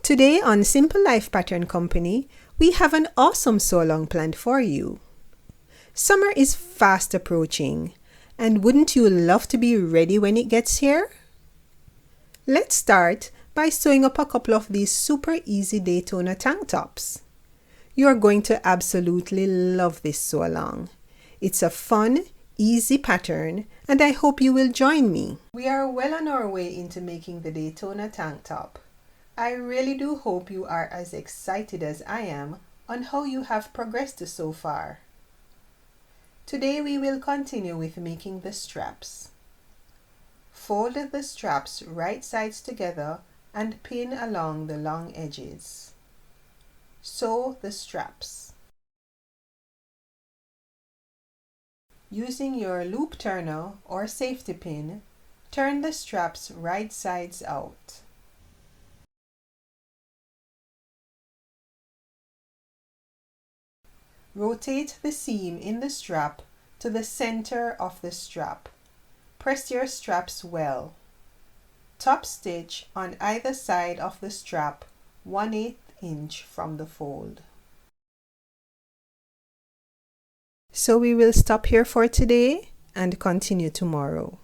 Today on Simple Life Pattern Company, we have an awesome sew-along planned for you. Summer is fast approaching, and wouldn't you love to be ready when it gets here? Let's start by sewing up a couple of these super easy Daytona tank tops. You are going to absolutely love this sew-along. It's a fun, easy pattern, and I hope you will join me. We are well on our way into making the Daytona tank top. I really do hope you are as excited as I am on how you have progressed so far. Today we will continue with making the straps. Fold the straps right sides together and pin along the long edges. Sew the straps. Using your loop turner or safety pin, turn the straps right sides out. Rotate the seam in the strap to the center of the strap. Press your straps well. Top stitch on either side of the strap 1/8 inch from the fold. So we will stop here for today and continue tomorrow.